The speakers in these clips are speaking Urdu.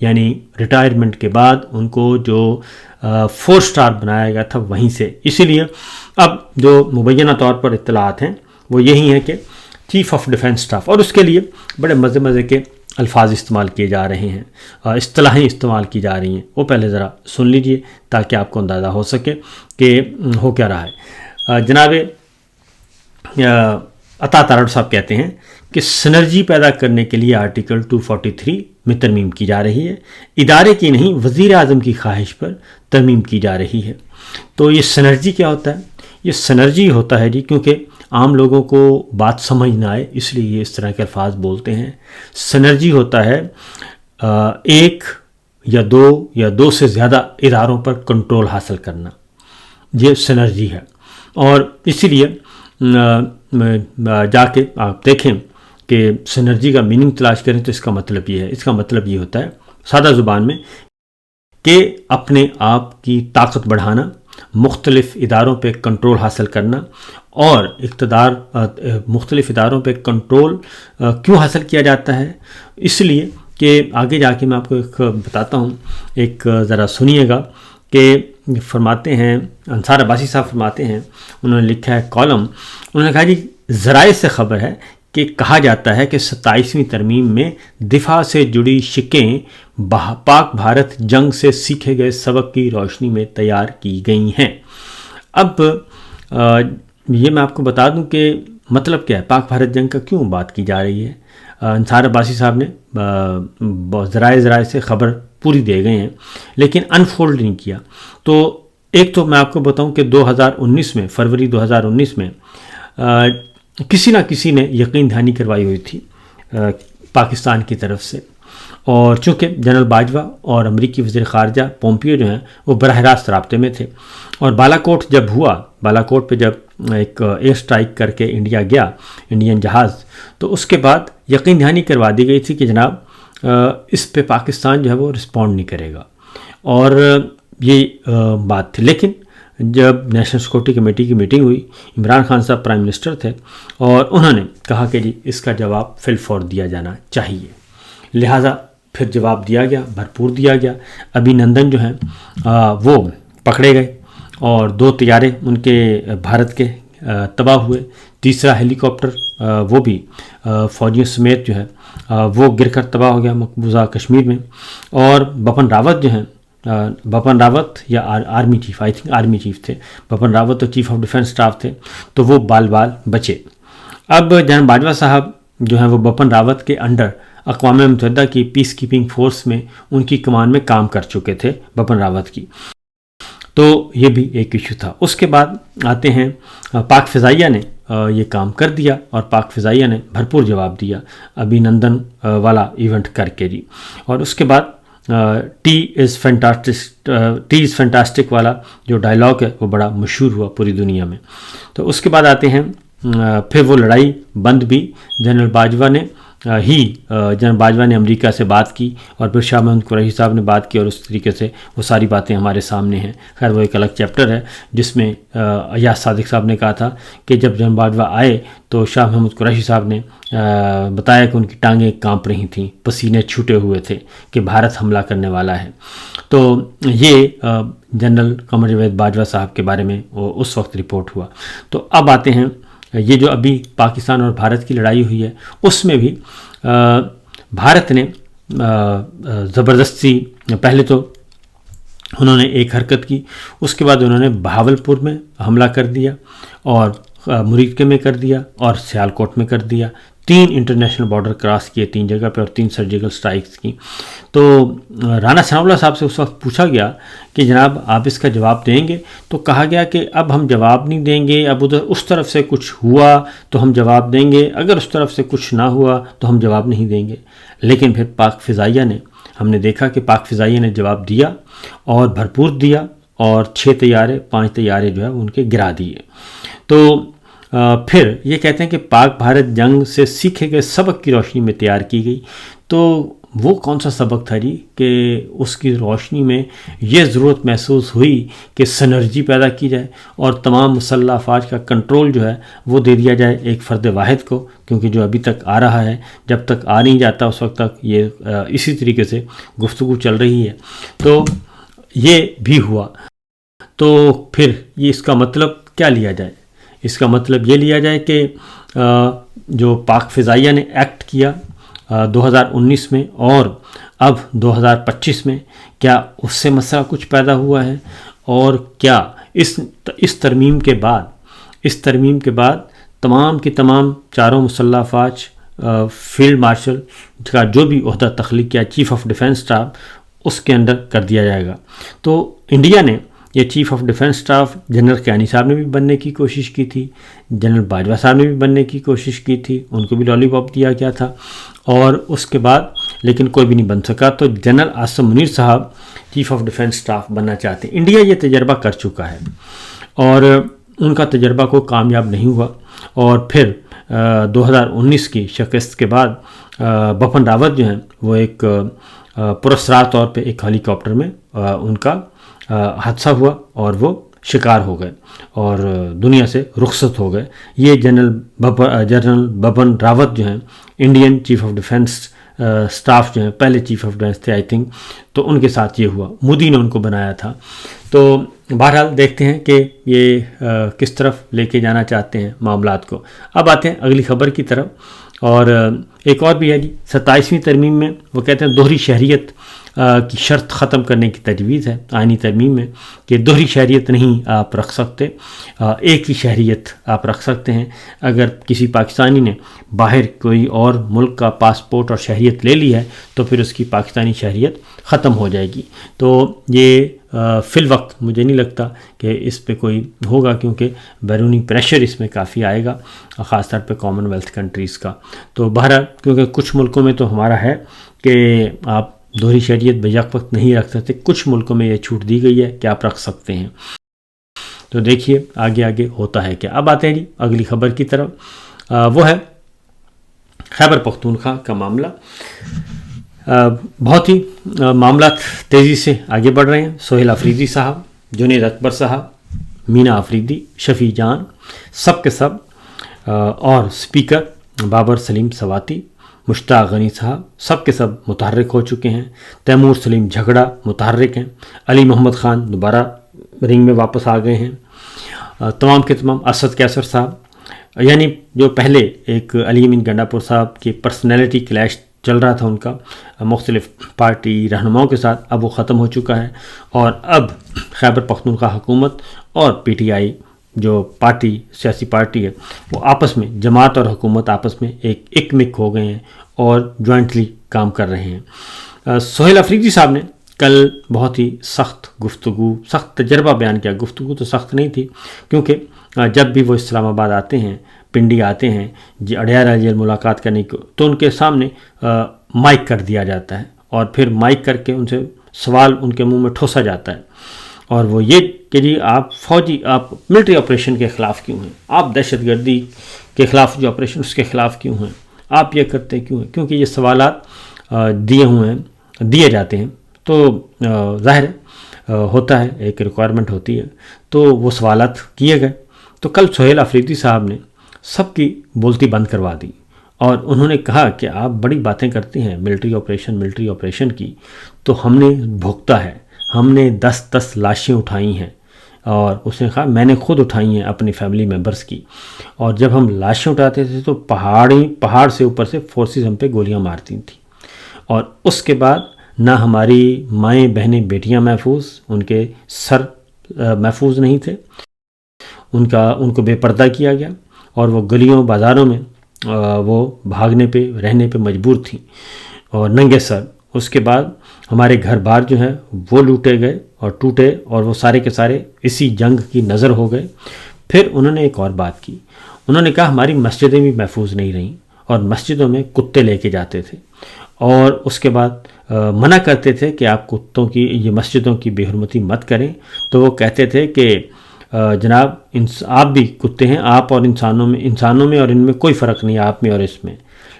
یعنی ریٹائرمنٹ کے بعد ان کو جو 4 اسٹار بنایا گیا تھا وہیں سے. اسی لیے اب جو مبینہ طور پر اطلاعات ہیں وہ یہی ہیں کہ چیف آف ڈیفنس اسٹاف، اور اس کے لیے بڑے مزے کے الفاظ استعمال کیے جا رہے ہیں، اصطلاحیں استعمال کی جا رہی ہیں. وہ پہلے ذرا سن لیجئے تاکہ آپ کو اندازہ ہو سکے کہ ہو کیا رہا ہے. جناب عطا تارڑ صاحب کہتے ہیں کہ سنرجی پیدا کرنے کے لیے آرٹیکل 243 میں ترمیم کی جا رہی ہے، ادارے کی نہیں وزیر اعظم کی خواہش پر ترمیم کی جا رہی ہے. تو یہ سنرجی کیا ہوتا ہے؟ یہ سنرجی ہوتا ہے جی، کیونکہ عام لوگوں کو بات سمجھ نہ آئے اس لیے یہ اس طرح کے الفاظ بولتے ہیں. سنرجی ہوتا ہے ایک یا دو سے زیادہ اداروں پر کنٹرول حاصل کرنا، یہ سنرجی ہے. اور اسی لیے جا کے آپ دیکھیں کہ سنرجی کا میننگ تلاش کریں تو اس کا مطلب یہ ہے، اس کا مطلب یہ ہوتا ہے سادہ زبان میں کہ اپنے آپ کی طاقت بڑھانا، مختلف اداروں پہ کنٹرول حاصل کرنا. اور اقتدار مختلف اداروں پہ کنٹرول کیوں حاصل کیا جاتا ہے؟ اس لیے کہ آگے جا کے میں آپ کو ایک بتاتا ہوں، ایک ذرا سنیے گا کہ فرماتے ہیں انصار عباسی صاحب فرماتے ہیں، انہوں نے لکھا ہے کالم، انہوں نے کہا جی ذرائع سے خبر ہے کہ کہا جاتا ہے کہ 27ویں ترمیم میں دفاع سے جڑی شقیں پاک بھارت جنگ سے سیکھے گئے سبق کی روشنی میں تیار کی گئی ہیں. اب یہ میں آپ کو بتا دوں کہ مطلب کیا ہے، پاک بھارت جنگ کا کیوں بات کی جا رہی ہے. انصار عباسی صاحب نے ذرائع سے خبر پوری دے گئے ہیں لیکن انفولڈ نہیں کیا. تو ایک تو میں آپ کو بتاؤں کہ 2019 میں فروری 2019 میں کسی نہ کسی نے یقین دہانی کروائی ہوئی تھی پاکستان کی طرف سے، اور چونکہ جنرل باجوہ اور امریکی وزیر خارجہ پومپیو جو ہیں وہ براہ راست رابطے میں تھے، اور بالاکوٹ جب ہوا، بالاکوٹ پہ جب ایک ایئر اسٹرائک کر کے انڈیا گیا انڈین جہاز، تو اس کے بعد یقین دہانی کروا دی گئی تھی کہ جناب اس پہ پاکستان جو ہے وہ رسپونڈ نہیں کرے گا، اور یہ بات تھی. لیکن جب نیشنل سیکورٹی کمیٹی کی میٹنگ ہوئی، عمران خان صاحب پرائم منسٹر تھے، اور انہوں نے کہا کہ جی اس کا جواب فی الفور دیا جانا چاہیے. لہٰذا پھر جواب دیا گیا، بھرپور دیا گیا. ابھی نندن جو ہیں وہ پکڑے گئے، اور 2 طیارے ان کے بھارت کے تباہ ہوئے. تیسرا ہیلی کاپٹر وہ بھی فوجیوں سمیت جو ہے وہ گر کر تباہ ہو گیا مقبوضہ کشمیر میں. اور بپن راوت جو ہیں، بپن راوت یا army chief, I think army chief تھے، بپن راوت تو چیف آف ڈیفنس اسٹاف تھے، تو وہ بال بچے. اب جنرل باجوہ صاحب جو ہیں وہ بپن راوت کے انڈر اقوام متحدہ کی پیس کیپنگ فورس میں ان کی کمان میں کام کر چکے تھے بپن راوت کی. تو یہ بھی ایک ایشو تھا. اس کے بعد آتے ہیں پاک فضائیہ نے یہ کام کر دیا، اور پاک فضائیہ نے بھرپور جواب دیا ابھی نندن والا ایونٹ کر کے جی. اور اس کے بعد ٹی از فینٹاسٹک والا جو ڈائلاگ ہے وہ بڑا مشہور ہوا پوری دنیا میں. تو اس کے بعد آتے ہیں پھر وہ لڑائی بند بھی. جنرل باجوہ نے امریکہ سے بات کی، اور پھر شاہ محمود قریشی صاحب نے بات کی، اور اس طریقے سے وہ ساری باتیں ہمارے سامنے ہیں. خیر وہ ایک الگ چیپٹر ہے جس میں ایاز صادق صاحب نے کہا تھا کہ جب جنرل باجوہ آئے تو شاہ محمود قریشی صاحب نے بتایا کہ ان کی ٹانگیں کانپ رہی تھیں، پسینے چھوٹے ہوئے تھے کہ بھارت حملہ کرنے والا ہے. تو یہ جنرل قمر جاوید باجوہ صاحب کے بارے میں وہ اس وقت رپورٹ ہوا. تو اب آتے ہیں یہ جو ابھی پاکستان اور بھارت کی لڑائی ہوئی ہے، اس میں بھی بھارت نے زبردستی پہلے تو انہوں نے ایک حرکت کی، اس کے بعد انہوں نے بہاولپور میں حملہ کر دیا، اور مریدکے میں کر دیا، اور سیالکوٹ میں کر دیا. 3 انٹرنیشنل بارڈر کراس کیے 3 جگہ پہ، اور 3 سرجیکل سٹرائکس کی. تو رانا ثناء اللہ صاحب سے اس وقت پوچھا گیا کہ جناب آپ اس کا جواب دیں گے؟ تو کہا گیا کہ اب ہم جواب نہیں دیں گے، اب ادھر اس طرف سے کچھ ہوا تو ہم جواب دیں گے، اگر اس طرف سے کچھ نہ ہوا تو ہم جواب نہیں دیں گے. لیکن پھر پاک فضائیہ نے، ہم نے دیکھا کہ پاک فضائیہ نے جواب دیا، اور بھرپور دیا، اور 6 طیارے 5 طیارے جو ہے ان کے گرا دیے. تو پھر یہ کہتے ہیں کہ پاک بھارت جنگ سے سیکھے گئے سبق کی روشنی میں تیار کی گئی. تو وہ کون سا سبق تھا جی کہ اس کی روشنی میں یہ ضرورت محسوس ہوئی کہ سنرجی پیدا کی جائے اور تمام مسلح افواج کا کنٹرول جو ہے وہ دے دیا جائے ایک فرد واحد کو، کیونکہ جو ابھی تک آ رہا ہے جب تک آ نہیں جاتا اس وقت تک یہ اسی طریقے سے گفتگو چل رہی ہے. تو یہ بھی ہوا. تو پھر یہ اس کا مطلب کیا لیا جائے؟ اس کا مطلب یہ لیا جائے کہ جو پاک فضائیہ نے ایکٹ کیا 2019 میں اور اب 2025 میں، کیا اس سے مسئلہ کچھ پیدا ہوا ہے؟ اور کیا اس ترمیم کے بعد تمام کی تمام چاروں مسلح افواج فیلڈ مارشل کا جو بھی عہدہ تخلیق کیا چیف آف ڈیفنس اسٹاف اس کے اندر کر دیا جائے گا. تو انڈیا نے یہ chief of defence staff general Kayani صاحب نے بھی بننے کی کوشش کی تھی، جنرل باجوہ صاحب نے بھی بننے کی کوشش کی تھی، ان کو بھی لالی پاپ دیا گیا تھا، اور اس کے بعد لیکن کوئی بھی نہیں بن سکا. تو جنرل عاصم منیر صاحب چیف آف ڈیفنس اسٹاف بننا چاہتے ہیں. انڈیا یہ تجربہ کر چکا ہے اور ان کا تجربہ کو کامیاب نہیں ہوا، اور پھر 2019 کی شکست کے بعد بپن راوت جو ہیں وہ ایک پراسرار طور پہ ایک ہیلی کاپٹر میں ان کا حادثہ ہوا اور وہ شکار ہو گئے اور دنیا سے رخصت ہو گئے. یہ جنرل بپن راوت جو ہیں Indian chief of defence staff جو ہیں پہلے چیف آف ڈیفنس تھے آئی تھنک، تو ان کے ساتھ یہ ہوا. مودی نے ان کو بنایا تھا. تو بہرحال دیکھتے ہیں کہ یہ کس طرف لے کے جانا چاہتے ہیں معاملات کو. اب آتے ہیں اگلی خبر کی طرف، اور ایک اور بھی ہے جی 27ویں ترمیم میں وہ کہتے ہیں دوہری شہریت کی شرط ختم کرنے کی تجویز ہے آئینی ترمیم میں کہ دوہری شہریت نہیں آپ رکھ سکتے، ایک ہی شہریت آپ رکھ سکتے ہیں. اگر کسی پاکستانی نے باہر کوئی اور ملک کا پاسپورٹ اور شہریت لے لی ہے تو پھر اس کی پاکستانی شہریت ختم ہو جائے گی. تو یہ فی الوقت مجھے نہیں لگتا کہ اس پہ کوئی ہوگا، کیونکہ بیرونی پریشر اس میں کافی آئے گا خاص طور پہ کامن ویلتھ کنٹریز کا. تو بہرحال کیونکہ کچھ ملکوں میں تو ہمارا ہے کہ آپ دوہری شہریت بیک وقت نہیں رکھ سکتے، کچھ ملکوں میں یہ چھوٹ دی گئی ہے کہ آپ رکھ سکتے ہیں. تو دیکھیے آگے ہوتا ہے کیا. اب آتے ہیں جی اگلی خبر کی طرف، وہ ہے خیبر پختونخوا کا معاملہ. بہت ہی معاملات تیزی سے آگے بڑھ رہے ہیں. سہیل آفریدی صاحب، جنید اکبر صاحب، مینا آفریدی، شفیع جان، سب کے سب، اور سپیکر بابر سلیم سواتی، مشتاق غنی صاحب، سب کے سب متحرک ہو چکے ہیں. تیمور سلیم جھگڑا متحرک ہیں. علی محمد خان دوبارہ رنگ میں واپس آ گئے ہیں. تمام کے تمام اسد کیسر صاحب، یعنی جو پہلے ایک علی امین گنڈاپور صاحب کی پرسنالٹی کلیش چل رہا تھا ان کا مختلف پارٹی رہنماؤں کے ساتھ، اب وہ ختم ہو چکا ہے. اور اب خیبر پختونخوا حکومت اور پی ٹی آئی جو پارٹی سیاسی پارٹی ہے وہ آپس میں، جماعت اور حکومت آپس میں ایک مک ہو گئے ہیں اور جوائنٹلی کام کر رہے ہیں. سہیل آفریدی صاحب نے کل بہت ہی سخت تجربہ بیان کیا. گفتگو تو سخت نہیں تھی، کیونکہ جب بھی وہ اسلام آباد آتے ہیں، پنڈی آتے ہیں جی اڈیارہ جیل ملاقات کرنے کو، تو ان کے سامنے مائک کر دیا جاتا ہے اور پھر مائک کر کے ان سے سوال ان کے منہ میں ٹھوسا جاتا ہے، اور وہ یہ کہ جی آپ ملٹری آپریشن کے خلاف کیوں ہیں، آپ دہشت گردی کے خلاف جو آپریشن اس کے خلاف کیوں ہیں، آپ یہ کرتے کیوں ہیں. کیونکہ یہ سوالات دیے جاتے ہیں تو ظاہر ہوتا ہے، ایک ریکوائرمنٹ ہوتی ہے، تو وہ سوالات کیے گئے. تو کل سہیل آفریدی صاحب نے سب کی بولتی بند کروا دی اور انہوں نے کہا کہ آپ بڑی باتیں کرتے ہیں ملٹری آپریشن کی، تو ہم نے بھگتا ہے، ہم نے 10 لاشیں اٹھائی ہیں. اور اس نے کہا میں نے خود اٹھائی ہیں اپنی فیملی ممبرس کی، اور جب ہم لاشیں اٹھاتے تھے تو پہاڑ سے اوپر سے فورسز ہم پہ گولیاں مارتی تھیں، اور اس کے بعد نہ ہماری مائیں بہنیں بیٹیاں محفوظ، ان کے سر محفوظ نہیں تھے، ان کو بے پردہ کیا گیا، اور وہ گلیوں بازاروں میں وہ بھاگنے پہ رہنے پہ مجبور تھیں اور ننگے سر. اس کے بعد ہمارے گھر بار جو ہیں وہ لوٹے گئے اور ٹوٹے، اور وہ سارے کے سارے اسی جنگ کی نظر ہو گئے. پھر انہوں نے ایک اور بات کی، انہوں نے کہا ہماری مسجدیں بھی محفوظ نہیں رہیں، اور مسجدوں میں کتے لے کے جاتے تھے، اور اس کے بعد منع کرتے تھے کہ آپ کتوں کی، یہ مسجدوں کی بے حرمتی مت کریں. تو وہ کہتے تھے کہ جناب آپ بھی کتے ہیں، آپ اور انسانوں میں اور ان میں کوئی فرق نہیں، آپ میں اور اس میں،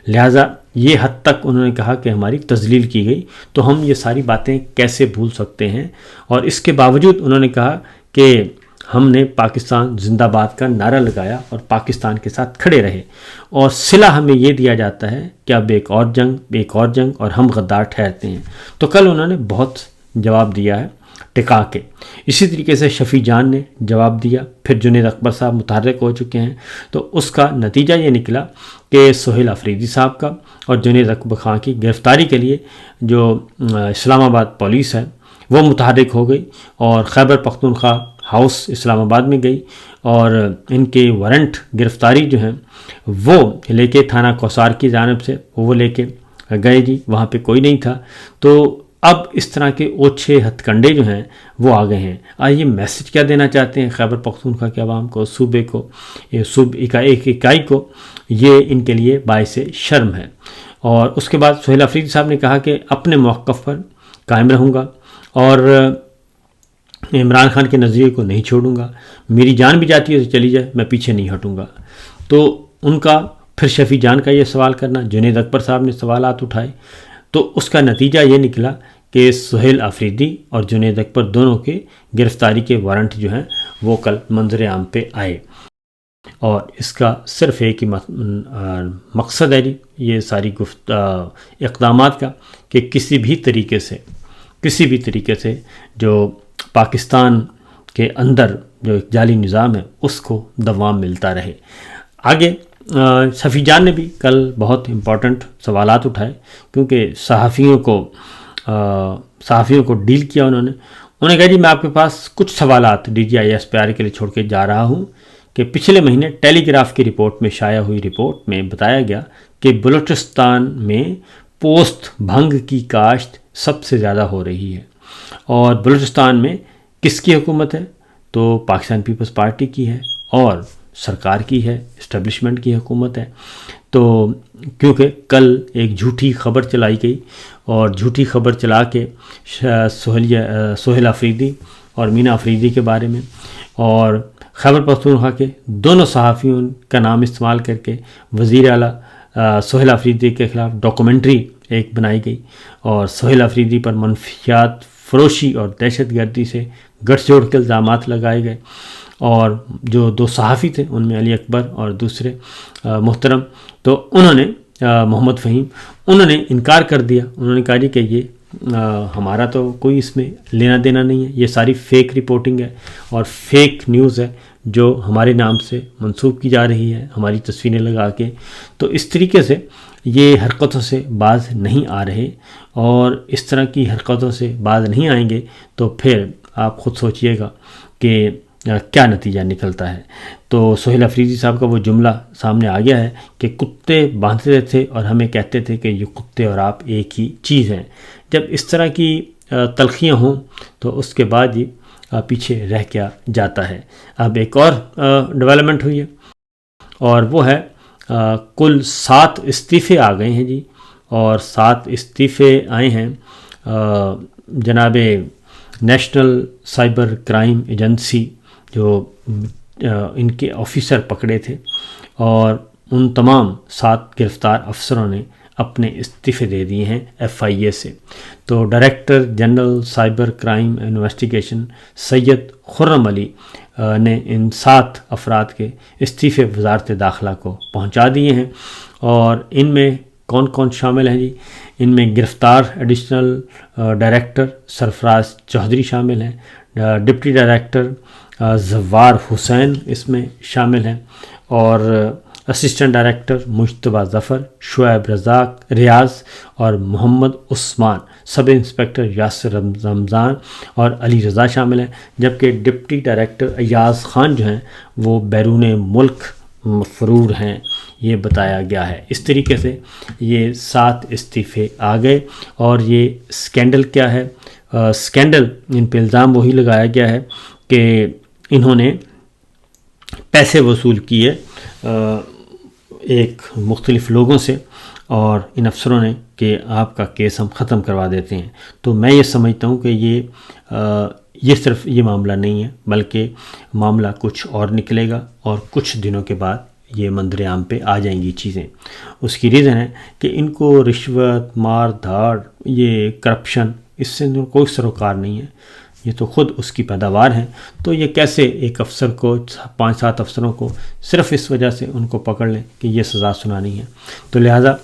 لہٰذا یہ حد تک انہوں نے کہا کہ ہماری تذلیل کی گئی، تو ہم یہ ساری باتیں کیسے بھول سکتے ہیں؟ اور اس کے باوجود انہوں نے کہا کہ ہم نے پاکستان زندہ باد کا نعرہ لگایا اور پاکستان کے ساتھ کھڑے رہے، اور صلہ ہمیں یہ دیا جاتا ہے کہ اب ایک اور جنگ اور ہم غدار ٹھہرتے ہیں۔ تو کل انہوں نے بہت جواب دیا ہے ٹکا کے۔ اسی طریقے سے شفیع جان نے جواب دیا، پھر جنید اکبر صاحب متحرک ہو چکے ہیں، تو اس کا نتیجہ یہ نکلا کہ سہیل آفریدی صاحب کا اور جنید اکبر خان کی گرفتاری کے لیے جو اسلام آباد پولیس ہے وہ متحرک ہو گئی، اور خیبر پختونخوا ہاؤس اسلام آباد میں گئی، اور ان کے وارنٹ گرفتاری جو ہیں وہ لے کے تھانہ کوثار کی جانب سے وہ لے کے گئے جی، وہاں پہ کوئی نہیں تھا۔ تو اب اس طرح کے اوچھے ہتھ کنڈے جو ہیں وہ آ گئے ہیں۔ آئیے میسج کیا دینا چاہتے ہیں خیبر پختونخوا کے عوام کو، صوبے کو، ایک اکائی کو؟ یہ ان کے لیے باعث شرم ہے۔ اور اس کے بعد سہیل آفریدی صاحب نے کہا کہ اپنے موقف پر قائم رہوں گا اور عمران خان کے نظریے کو نہیں چھوڑوں گا، میری جان بھی جاتی ہے تو چلی جائے، میں پیچھے نہیں ہٹوں گا۔ تو ان کا پھر شفیع جان کا یہ سوال کرنا، جنید اکبر صاحب نے سوالات اٹھائے، تو اس کا نتیجہ یہ نکلا کہ سہیل آفریدی اور جنید اکبر دونوں کے گرفتاری کے وارنٹ جو ہیں وہ کل منظر عام پہ آئے، اور اس کا صرف ایک ہی مقصد ہے جی یہ ساری اقدامات کا کہ کسی بھی طریقے سے جو پاکستان کے اندر جو ایک جعلی نظام ہے اس کو دوام ملتا رہے۔ آگے شفیع جان نے بھی کل بہت امپورٹنٹ سوالات اٹھائے، کیونکہ صحافیوں کو ڈیل کیا انہوں نے کہا جی میں آپ کے پاس کچھ سوالات DGISPR کے لیے چھوڑ کے جا رہا ہوں کہ پچھلے مہینے ٹیلی گراف کی رپورٹ میں شائع ہوئی رپورٹ میں بتایا گیا کہ بلوچستان میں پوست بھنگ کی کاشت سب سے زیادہ ہو رہی ہے، اور بلوچستان میں کس کی حکومت ہے؟ تو پاکستان پیپلز پارٹی کی ہے اور سرکار کی ہے، اسٹیبلشمنٹ کی حکومت ہے۔ تو کیونکہ کل ایک جھوٹی خبر چلائی گئی، اور جھوٹی خبر چلا کے سہیل آفریدی اور مینا آفریدی کے بارے میں اور خیبر پختونخوا کے دونوں صحافیوں کا نام استعمال کر کے وزیر اعلیٰ سہیل آفریدی کے خلاف ڈاکومنٹری ایک بنائی گئی، اور سہیل آفریدی پر منفیات فروشی اور دہشت گردی سے گٹھ جوڑ کے الزامات لگائے گئے، اور جو دو صحافی تھے ان میں علی اکبر اور دوسرے محترم، تو انہوں نے محمد فہیم، انہوں نے انکار کر دیا، انہوں نے کہا جی کہ یہ ہمارا تو کوئی اس میں لینا دینا نہیں ہے، یہ ساری فیک رپورٹنگ ہے اور فیک نیوز ہے جو ہمارے نام سے منسوب کی جا رہی ہے، ہماری تصویریں لگا کے۔ تو اس طریقے سے یہ حرکتوں سے باز نہیں آ رہے، اور اس طرح کی حرکتوں سے باز نہیں آئیں گے تو پھر آپ خود سوچئے گا کہ کیا نتیجہ نکلتا ہے۔ تو سہیل آفریدی صاحب کا وہ جملہ سامنے آ گیا ہے کہ کتے باندھتے تھے اور ہمیں کہتے تھے کہ یہ کتے اور آپ ایک ہی چیز ہیں۔ جب اس طرح کی تلخیاں ہوں تو اس کے بعد ہی پیچھے رہ کیا جاتا ہے۔ اب ایک اور ڈیولپمنٹ ہوئی ہے، اور وہ ہے کل 7 استعفے آ گئے ہیں جی، اور 7 استعفے آئے ہیں جناب نیشنل سائبر کرائم ایجنسی جو ان کے آفیسر پکڑے تھے، اور ان تمام 7 گرفتار افسروں نے اپنے استعفے دے دیے ہیں FIA سے۔ تو director general cyber crime investigation Syed Khurram Ali نے ان 7 افراد کے استعفے وزارت داخلہ کو پہنچا دیے ہیں، اور ان میں کون کون شامل ہیں جی؟ ان میں گرفتار ایڈیشنل ڈائریکٹر سرفراز چودھری شامل ہیں، ڈپٹی ڈائریکٹر زوار حسین اس میں شامل ہیں، اور اسسٹنٹ ڈائریکٹر مجتبیٰ ظفر، شعیب رزاق ریاض اور محمد عثمان، سب انسپکٹر یاسر رمضان اور علی رضا شامل ہیں، جبکہ ڈپٹی ڈائریکٹر ایاز خان جو ہیں وہ بیرون ملک مفرور ہیں، یہ بتایا گیا ہے۔ اس طریقے سے یہ 7 استعفے آ گئے، اور یہ سکینڈل کیا ہے؟ سکینڈل ان پہ الزام وہی لگایا گیا ہے کہ انہوں نے پیسے وصول کیے ایک مختلف لوگوں سے، اور ان افسروں نے کہ آپ کا کیس ہم ختم کروا دیتے ہیں۔ تو میں یہ سمجھتا ہوں کہ یہ صرف یہ معاملہ نہیں ہے، بلکہ معاملہ کچھ اور نکلے گا، اور کچھ دنوں کے بعد یہ منظر عام پہ آ جائیں گی چیزیں۔ اس کی ریزن ہے کہ ان کو رشوت، مار دھاڑ، یہ کرپشن، اس سے ان کو کوئی سروکار نہیں ہے، یہ تو خود اس کی پیداوار ہیں۔ تو یہ کیسے ایک افسر کو، 5-7 افسروں کو صرف اس وجہ سے ان کو پکڑ لیں کہ یہ سزا سنانی ہے؟ تو لہٰذا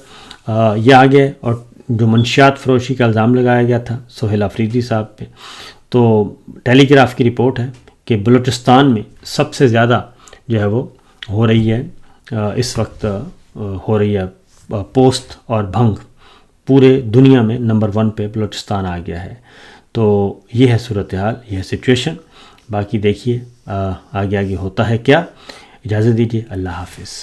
یہ آگے، اور جو منشیات فروشی کا الزام لگایا گیا تھا سہیل آفریدی صاحب پہ، تو ٹیلی گراف کی رپورٹ ہے کہ بلوچستان میں سب سے زیادہ جو ہے وہ ہو رہی ہے، اس وقت ہو رہی ہے پوست اور بھنگ، پورے دنیا میں نمبر 1 پہ بلوچستان آ گیا ہے۔ تو یہ ہے صورتحال، یہ ہے سچویشن۔ باقی دیکھیے آگے ہوتا ہے کیا۔ اجازت دیجیے، اللہ حافظ۔